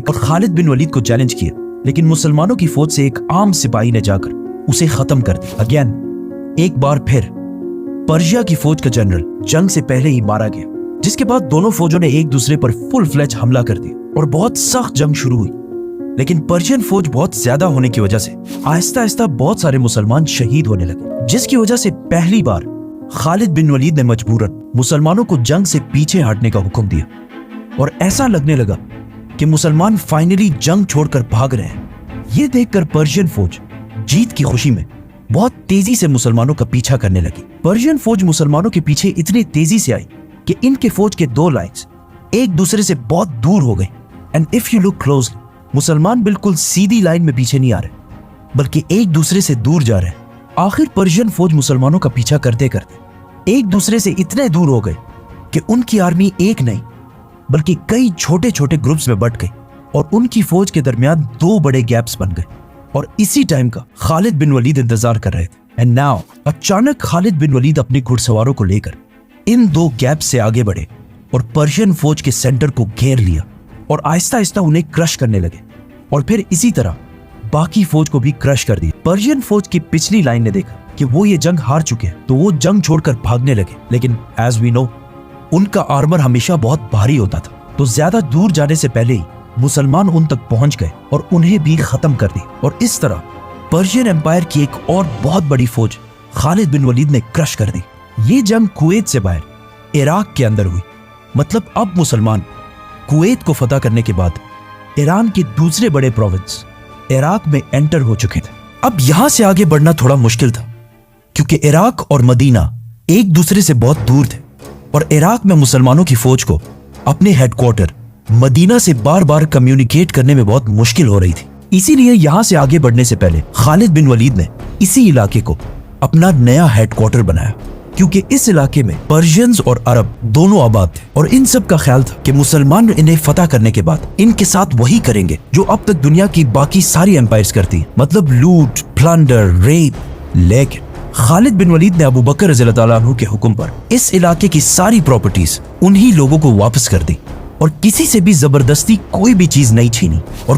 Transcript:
और खालिद बिन वलीद को चैलेंज किया, लेकिन मुसलमानों की फौज से एक आम सिपाही ने जाकर उसे खत्म कर दिया। अगेन एक बार फिर पर्शिया की फौज का जनरल जंग से पहले ही मारा गया, जिसके बाद दोनों फौजों ने एक दूसरे पर फुल फ्लेज हमला कर दिया और बहुत सख्त जंग शुरू हुई। लेकिन पर्शियन फौज बहुत ज्यादा होने की वजह से आहिस्ता आहिस्ता बहुत सारे मुसलमान शहीद होने लगे, जिसकी वजह से पहली बार खालिद बिन वलीद ने मजबूरन मुसलमानों को जंग से पीछे हटने का हुक्म दिया और ऐसा लगने लगा कि मुसलमान फाइनली जंग छोड़कर भाग रहे हैं। ये देखकर पर्शियन फौज जीत की खुशी में बहुत तेजी से मुसलमानों का पीछा करने लगी। पर्शियन फौज मुसलमानों के पीछे इतनी तेजी से आई कि इनके फौज के दो लाइन्स एक दूसरे से बहुत दूर हो गए। And if you look closely, मुसलमान बिल्कुल सीधी लाइन में पीछे नहीं आ रहे, बल्कि एक दूसरे से दूर जा रहे हैं। आखिर पर्शियन फौज मुसलमानों का पीछा करते करते एक दूसरे से इतने दूर हो गए कि उनकी आर्मी एक नहीं बल्कि कई छोटे छोटे ग्रुप्स में बंट गई और उनकी फौज के दरमियान दो बड़े गैप्स बन गए। और इसी टाइम का खालिद बिन वलीद इंतजार कर रहे थे। एंड नाउ अचानक खालिद बिन वलीद अपने घुड़सवारों को लेकर इन दो गैप से आगे बढ़े और पर्शियन फौज के सेंटर को घेर लिया और आहिस्ता आहिस्ता उन्हें क्रश करने लगे और फिर इसी तरह बाकी फौज को भी क्रश कर दिया। पर्शियन फौज की पिछली लाइन ने देखा कि वो ये जंग हार चुके हैं, तो वो जंग छोड़कर भागने लगे। लेकिन एज वी नो, उनका आर्मर हमेशा बहुत भारी होता था, तो ज्यादा दूर जाने से पहले ही मुसलमान उन तक पहुंच गए और उन्हें भी खत्म कर दी। और इस तरह पर्शियन एम्पायर की एक और बहुत बड़ी फौज खालिद बिन वलीद ने क्रश कर दी। ये जंग कुवैत से बाहर इराक के अंदर हुई। मतलब अब मुसलमान कुवैत को फतह करने के बाद ईरान के दूसरे बड़े प्रोविंस इराक में एंटर हो चुके थे। अब यहां से आगे बढ़ना थोड़ा मुश्किल था, क्योंकि इराक और मदीना एक दूसरे से बहुत दूर थे और इराक में मुसलमानों की फौज को अपने हेडक्वार्टर मदीना से बार बार कम्युनिकेट करने में बहुत मुश्किल हो रही थी। इसीलिए यहां से आगे बढ़ने से पहले खालिद बिन वलीद ने इसी इलाके को अपना नया हेडक्वार्टर बनाया, क्योंकि इस इलाके में पर्शियंस और अरब दोनों आबाद थे और इन सब का ख्याल था कि मुसलमान इन्हें फतह करने के बाद इनके साथ वही करेंगे जो अब तक दुनिया की बाकी सारी एम्पायर्स करती हैं, मतलब लूट, प्लंडर, रेप। लेकिन खालिद बिन वलीद ने अबू बकर रज़ियल्लाहु ताला अन्हु के हुक्म पर इस इलाके की सारी प्रॉपर्टीज उन्हीं लोगों को वापस कर दी और किसी से भी जबरदस्ती कोई भी चीज नहीं छीनी। और